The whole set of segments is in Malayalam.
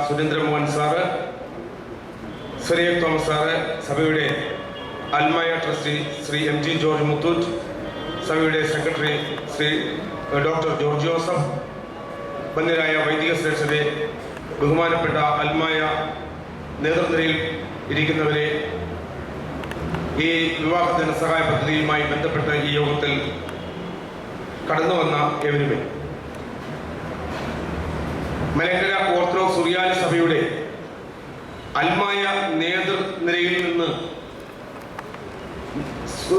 സുരേന്ദ്രമോഹൻ സാറ്, സിറിയക് തോമസ് സാറ്, സഭയുടെ അൽമായ ട്രസ്റ്റി ശ്രീ MG ജോർജ് മുത്തൂറ്റ്, സഭയുടെ സെക്രട്ടറി ശ്രീ ഡോക്ടർ ജോർജ് ജോസഫ്, വന്യരായ വൈദിക ശ്രേഷ്ഠരെ, ബഹുമാനപ്പെട്ട അൽമായ നേതൃനിരയിൽ ഇരിക്കുന്നവരെ, ഈ വിവാഹ ധനസഹായ പദ്ധതിയുമായി ബന്ധപ്പെട്ട ഈ യോഗത്തിൽ കടന്നു വന്ന ഏവരുമേ, മലങ്കര ഓർത്തഡോക്സ് സുറിയാനി സഭയുടെ അൽമായ നേതൃനിരയിൽ നിന്ന്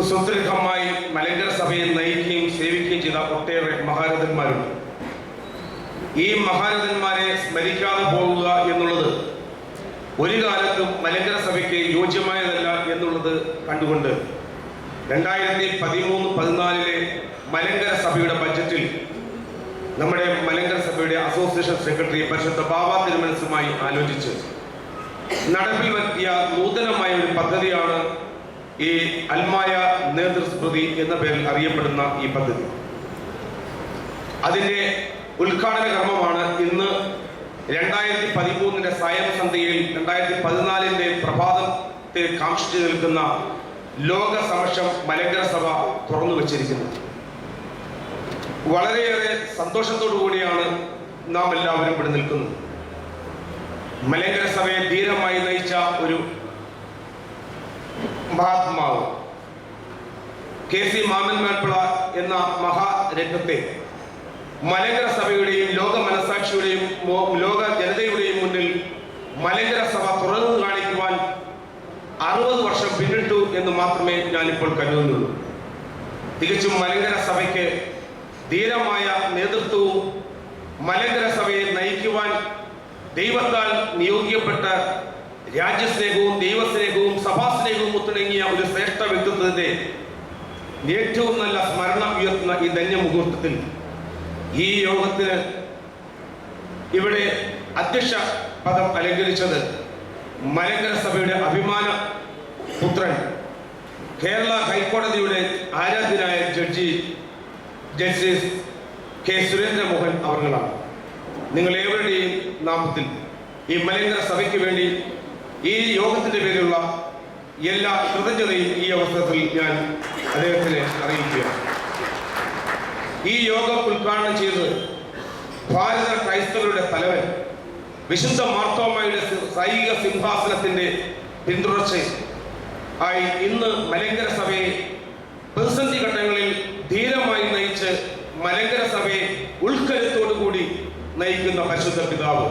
സുദീർഘമായി മലങ്കര സഭയെ നയിക്കുകയും സേവിക്കുകയും ചെയ്ത ഒട്ടേറെ മഹാരഥന്മാരുണ്ട്. ഈ മഹാരഥന്മാരെ സ്മരിക്കാതെ പോകുക എന്നുള്ളത് ഒരു കാലത്തും മലങ്കര സഭയ്ക്ക് യോജ്യമായതല്ല എന്നുള്ളത് കണ്ടുകൊണ്ട് 2013-14 മലങ്കര സഭയുടെ ബഡ്ജറ്റിൽ നമ്മുടെ മലങ്കര സഭയുടെ അസോസിയേഷൻ സെക്രട്ടറി പരിശുദ്ധ ബാബ തിരുമനസുമായി ആലോചിച്ച് നടപ്പിൽ വരുത്തിയ നൂതനമായ ഒരു പദ്ധതിയാണ് ഈ അൽമായ നേതൃസ്മൃതി എന്ന പേരിൽ അറിയപ്പെടുന്ന ഈ പദ്ധതി. അതിൻ്റെ ഉദ്ഘാടന കർമ്മമാണ് ഇന്ന് 2013 സായം സന്ധ്യയിൽ 2014 പ്രഭാതത്തെ കാക്ഷിച്ചു നിൽക്കുന്ന ലോക സമക്ഷം മലങ്കര സഭ തുറന്നു വച്ചിരിക്കുന്നത്. വളരെയേറെ സന്തോഷത്തോടു കൂടിയാണ് നാം എല്ലാവരും ഇവിടെ നിൽക്കുന്നത്. മലങ്കര സഭയെ ധീരമായി നയിച്ച ഒരു മഹാത്മാവ് KC മാമൻ മാപ്പിള എന്ന മഹാരത്നത്തെ മലങ്കര സഭയുടെയും ലോക മനസാക്ഷിയുടെയും ലോക ജനതയുടെയും മുന്നിൽ മലങ്കര സഭ തുറന്നു കാണിക്കുവാൻ 60 വർഷം പിന്നിട്ടു എന്ന് മാത്രമേ ഞാനിപ്പോൾ കരുതുന്നുള്ളൂ. തികച്ചും മലങ്കര സഭയ്ക്ക് ധീരമായ നേതൃത്വവും മലങ്കര സഭയെ നയിക്കുവാൻ ദൈവത്താൽ നിയോഗിക്കപ്പെട്ട രാജ്യസ്നേഹവും ദൈവസ്നേഹവും സഭാസ്നേഹവും ഒത്തിണങ്ങിയ ഒരു ശ്രേഷ്ഠ വ്യക്തിത്വത്തിന്റെ ഏറ്റവും നല്ല സ്മരണ ഉയർത്തുന്ന ഈ ധന്യമുഹൂർത്തത്തിൽ ഈ യോഗത്തിന് ഇവിടെ അധ്യക്ഷ പദം അലങ്കരിച്ചത് മലങ്കര സഭയുടെ അഭിമാന പുത്രൻ, കേരള ഹൈക്കോടതിയുടെ ആരാധ്യനായ ജസ്റ്റിസ് K. സുരേന്ദ്രമോഹൻ അവർകളാണ്. നിങ്ങൾ ഏവരുടെയും നാമത്തിൽ ഈ മലങ്കര സഭയ്ക്ക് വേണ്ടി ഈ യോഗത്തിന്റെ പേരിലുള്ള എല്ലാ കൃതജ്ഞതയും ഈ അവസരത്തിൽ ഞാൻ അദ്ദേഹത്തിന് അറിയിക്കുകയാണ്. ഈ യോഗം ഉദ്ഘാടനം ചെയ്തത് ഭാരത ക്രൈസ്തവരുടെ തലവൻ വിശുദ്ധ മാർത്തോമായുടെ സൈനിക സിംഹാസനത്തിന്റെ പിന്തുടർച്ച ആയി ഇന്ന് മലങ്കര സഭയെ പ്രതിസന്ധി ഘട്ടങ്ങളിൽ ധീരമായി നയിച്ച് മലങ്കര സഭയെ ഉൾക്കരുത്തോടുകൂടി നയിക്കുന്ന പരിശുദ്ധ പിതാവ്,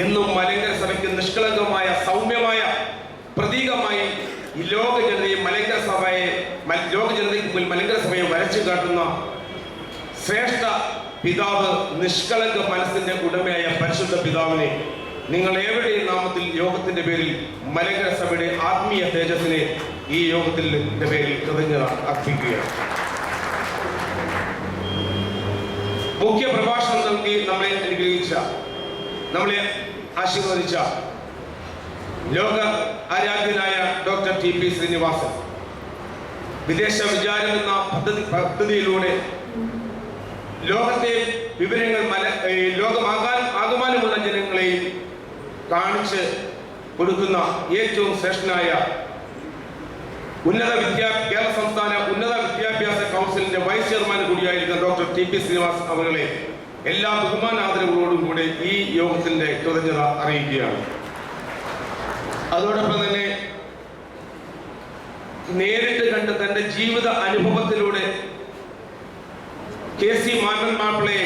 എന്നും മലങ്കര സഭയ്ക്ക് നിഷ്കളങ്കമായ സൗമ്യമായ പ്രതീകമായി ഈ ലോക ജനതയെ മലങ്കര ജനതയ്ക്ക് മുന്നിൽ മലങ്കര സഭയെ വരച്ചു കാട്ടുന്ന ശ്രേഷ്ഠ പിതാവ്, നിഷ്കളങ്ക മനസ്സിന്റെ ഉടമയായ പരിശുദ്ധ പിതാവിനെ നിങ്ങൾ ഏവരുടെയും നാമത്തിൽ യോഗത്തിന്റെ പേരിൽ മലങ്കര സഭയുടെ ആത്മീയ തേജസ്സിനെ ഈ യോഗത്തിന്റെ പേരിൽ കൃതജ്ഞത അർപ്പിക്കുകയാണ്. മുഖ്യ പ്രഭാഷണം നൽകി നമ്മളെ അനുഗ്രഹിച്ച, നമ്മളെ ആശീർവദിച്ച ലോക ആരാധ്യനായ ഡോക്ടർ TP ശ്രീനിവാസൻ വിദേശ വിചാരം എന്ന പദ്ധതിയിലൂടെ ലോകത്തെ വിവരങ്ങൾ ആകമാനമുള്ള ജനങ്ങളെയും കാണിച്ച് കൊടുക്കുന്ന ഏറ്റവും ശ്രേഷ്ഠനായ കേരള സംസ്ഥാന ഉന്നത വിദ്യാഭ്യാസ കൗൺസിലിന്റെ വൈസ് ചെയർമാൻ കൂടിയായിരിക്കുന്ന ഡോക്ടർ TP ശ്രീനിവാസൻ അവരെ എല്ലാ ബഹുമാനാദരവുകളോടും കൂടെ ഈ യോഗത്തിന്റെ കൃതജ്ഞത അറിയിക്കുകയാണ്. അതോടൊപ്പം തന്നെ നേരിട്ട് കണ്ട് തന്റെ ജീവിത അനുഭവത്തിലൂടെ KC മാമൻ മാപ്പിളയെ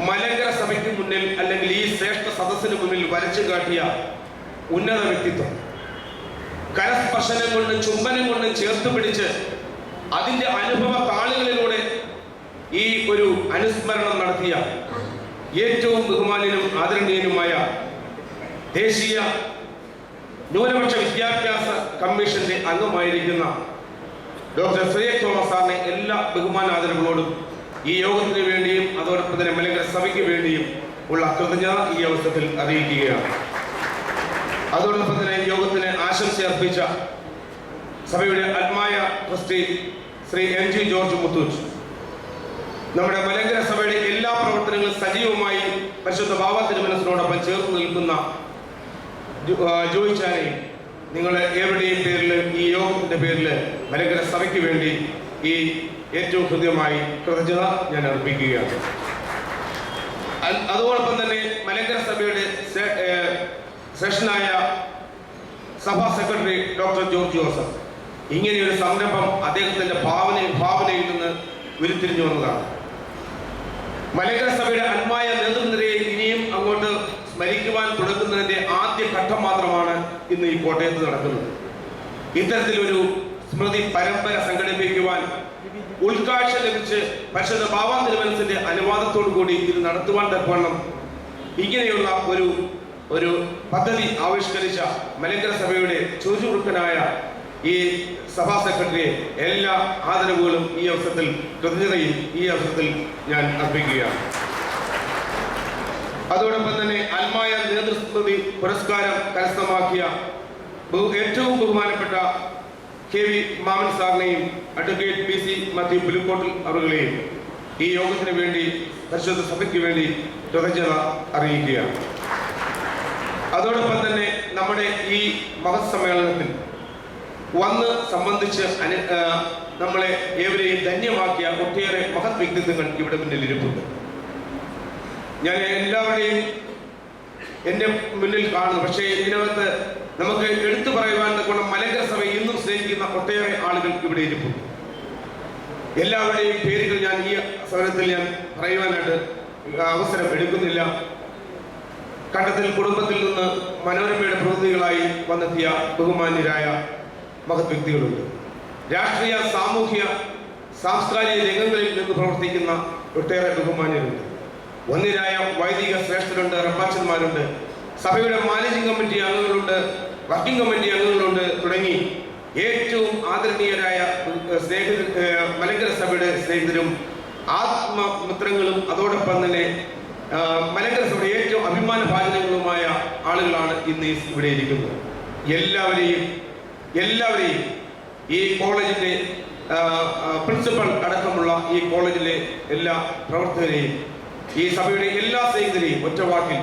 മലങ്കര സഭയ്ക്ക് മുന്നിൽ അല്ലെങ്കിൽ ഈ ശ്രേഷ്ഠ സദസ്സിന് മുന്നിൽ വരച്ചു കാട്ടിയ ഉന്നത വ്യക്തിത്വം, കരസ്പർശനം കൊണ്ടും ചുംബനം കൊണ്ടും ചേർത്ത് പിടിച്ച് അതിന്റെ അനുഭവ താളുകളിലൂടെ ഈ ഒരു അനുസ്മരണം നടത്തിയ ഏറ്റവും ബഹുമാന്യനും ആദരണീയനുമായ ദേശീയ ന്യൂനപക്ഷ വിദ്യാഭ്യാസ കമ്മീഷന്റെ അംഗമായിരിക്കുന്ന ഡോക്ടർ സിറിയക് തോമസ് സാറിനെ എല്ലാ ബഹുമാനാദരവുകളോടും ഈ യോഗത്തിന് വേണ്ടിയും അതോടൊപ്പം തന്നെ മലങ്കര സഭയ്ക്ക് വേണ്ടിയും ഉള്ള കൃതജ്ഞത ഈ അവസരത്തിൽ അറിയിക്കുകയാണ്. അതോടൊപ്പം തന്നെ യോഗത്തിന് ആശംസ അർപ്പിച്ച സഭയുടെ അൽമായ ട്രസ്റ്റി ശ്രീ MG ജോർജ് മുത്തൂറ്റ്, നമ്മുടെ മലങ്കര സഭയുടെ എല്ലാ എല്ലാ പ്രവർത്തനങ്ങളും സജീവമായി പരിശുദ്ധ ബാബ തിരുമനസിനോടൊപ്പം ചേർന്ന് നിൽക്കുന്ന ജോയിച്ചാനെയും നിങ്ങളെ ഏവരുടെയും പേരിൽ ഈ യോഗത്തിന്റെ പേരിൽ മലങ്കര സഭയ്ക്ക് വേണ്ടി ഈ ഏറ്റവും ഹൃദ്യമായി കൃതജ്ഞത ഞാൻ അർപ്പിക്കുകയാണ്. അതോടൊപ്പം തന്നെ മലങ്കര സഭയുടെ സെഷനായ സഭാ സെക്രട്ടറി ഡോക്ടർ ജോർജ് ജോസഫ് ഇങ്ങനെയൊരു സംരംഭം അദ്ദേഹത്തിന്റെ ഭാവനയിൽ നിന്ന് ഉരുത്തിരിഞ്ഞു വന്നതാണ്. മലങ്കര സഭയുടെ അന്മായ നേതൃനിരയെ ഇനിയും അങ്ങോട്ട് സ്മരിക്കുവാൻ തുടങ്ങുന്നതിന്റെ ആദ്യ ഘട്ടം മാത്രമാണ് ഇന്ന് ഈ കോട്ടയത്ത് നടക്കുന്നത്. ഇത്തരത്തിലൊരു സ്മൃതി പരമ്പര സംഘടിപ്പിക്കുവാൻ ഉൾക്കാഴ്ച ലഭിച്ച് പരിശുദ്ധ ബാബ തിരുമനസിന്റെ അനുവാദത്തോടു കൂടി ഇത് നടത്തുവാൻ തക്കവണ്ണം ഇങ്ങനെയുള്ള ഒരു പദ്ധതി ആവിഷ്കരിച്ച മലങ്കര സഭയുടെ ചുറുചുറുക്കനായ ഈ സഭാ സെക്രട്ടറിയെ എല്ലാ ആദരവുകളും ഈ അവസരത്തിൽ കൃതജ്ഞതയും ഈ അവസരത്തിൽ ഞാൻ അർപ്പിക്കുകയാണ്. അതോടൊപ്പം തന്നെ അൽമായ നേതൃസ്മൃതി പുരസ്കാരം കരസ്ഥമാക്കിയ ഏറ്റവും ബഹുമാനപ്പെട്ട KV മാമൻ സാറിനെയും അഡ്വക്കേറ്റ് PC മാത്യു പുലിക്കോട്ടിൽ അവരുകളെയും ഈ യോഗത്തിന് വേണ്ടി പരിശുദ്ധ സഭയ്ക്ക് വേണ്ടി കൃതജ്ഞത അറിയിക്കുകയാണ്. അതോടൊപ്പം തന്നെ നമ്മുടെ ഈ മഹത് സമ്മേളനത്തിൽ വന്ന് സംബന്ധിച്ച് നമ്മളെ ഏവരെയും ധന്യമാക്കിയ ഒട്ടേറെ മഹത് വ്യക്തിത്വങ്ങൾ ഇവിടെ മുന്നിൽ ഇരിപ്പുണ്ട്. ഞാൻ എല്ലാവരെയും എൻ്റെ മുന്നിൽ കാണുന്നു. പക്ഷേ ഇതിനകത്ത് നമുക്ക് എടുത്തു പറയുവാൻ തക്കവണ്ണം മലങ്കര സഭ ഇന്നും സ്നേഹിക്കുന്ന ഒട്ടേറെ ആളുകൾ ഇവിടെ ഇരിപ്പുണ്ട്. എല്ലാവരുടെയും പേരുകൾ ഞാൻ ഈ സമയത്തിൽ ഞാൻ പറയുവാനായിട്ട് അവസരം എടുക്കുന്നില്ല. കണ്ടത്തിൽ കുടുംബത്തിൽ നിന്ന് മനോരമയുടെ പ്രതിനിധികളായി വന്നെത്തിയ ബഹുമാന്യരായ മഹത് വ്യക്തികളുണ്ട്. രാഷ്ട്രീയ സാമൂഹ്യ സാംസ്കാരിക രംഗങ്ങളിൽ നിന്ന് പ്രവർത്തിക്കുന്ന ഒട്ടേറെ ബഹുമാന്യരുണ്ട്. വന്യരായ വൈദിക ശ്രേഷ്ഠരുണ്ട്, റബ്ബാച്ചന്മാരുണ്ട്, സഭയുടെ മാനേജിംഗ് കമ്മിറ്റി അംഗങ്ങളുണ്ട്, വർക്കിംഗ് കമ്മിറ്റി അംഗങ്ങളുണ്ട് തുടങ്ങി ഏറ്റവും ആദരണീയരായ മലങ്കര സഭയുടെ സ്നേഹിതരും ആത്മമിത്രങ്ങളും അതോടൊപ്പം തന്നെ മലങ്കര സഭയുടെ ഏറ്റവും അഭിമാന ഭാജനങ്ങളുമായ ആളുകളാണ് ഇന്ന് ഇവിടെ ഇരിക്കുന്നത്. എല്ലാവരെയും ഈ കോളേജിന്റെ പ്രിൻസിപ്പൽ അടക്കമുള്ള ഈ കോളേജിലെ എല്ലാ പ്രവർത്തകരെയും ഈ സഭയുടെ എല്ലാ സ്നേഹിതരെയും ഒറ്റവാക്കിൽ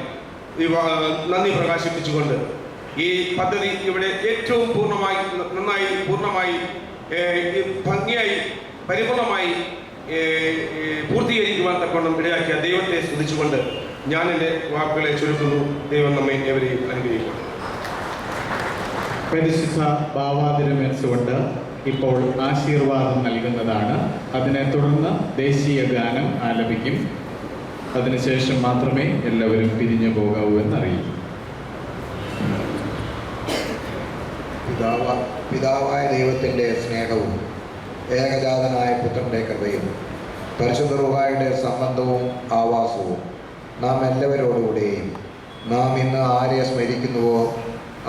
നന്ദി പ്രകാശിപ്പിച്ചുകൊണ്ട് ഈ പദ്ധതി ഇവിടെ ഏറ്റവും പൂർണ്ണമായി ഭംഗിയായി പരിപൂർണമായി പൂർത്തീകരിക്കുവാൻ തക്കവണ്ണം ഇടയാക്കിയ ദൈവത്തെ സ്തുതിച്ചുകൊണ്ട് ഞാൻ എൻ്റെ വാക്കുകളെ ചുരുക്കുന്നു. ദൈവം നമ്മെ ഏവരെയും അനുഗ്രഹിക്കുന്നു. പരിശുദ്ധ ബാവാ തിരുമനസുകൊണ്ട് ഇപ്പോൾ ആശീർവാദം നൽകുന്നതാണ്. അതിനെ തുടർന്ന് ദേശീയ ഗാനം ആലപിക്കും. അതിനുശേഷം മാത്രമേ എല്ലാവരും പിരിഞ്ഞു പോകാവൂ എന്നറിയിക്കും. പിതാവായ ദൈവത്തിൻ്റെ സ്നേഹവും ഏകജാതനായ പുത്രൻ്റെ കൃപയും പരിശുദ്ധ റൂഹായുടെ സംബന്ധവും ആവാസവും നാം എല്ലാവരോടുകൂടെയും നാം ഇന്ന് ആരെ സ്മരിക്കുന്നുവോ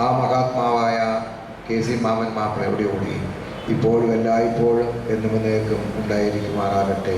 ആ മഹാത്മാവായ KC മാമൻ മാപ്പിളയോടുകൂടി ഇപ്പോഴും എല്ലായ്പ്പോഴും എന്നും എന്നേക്കും ഉണ്ടായിരിക്കുമാറാകട്ടെ.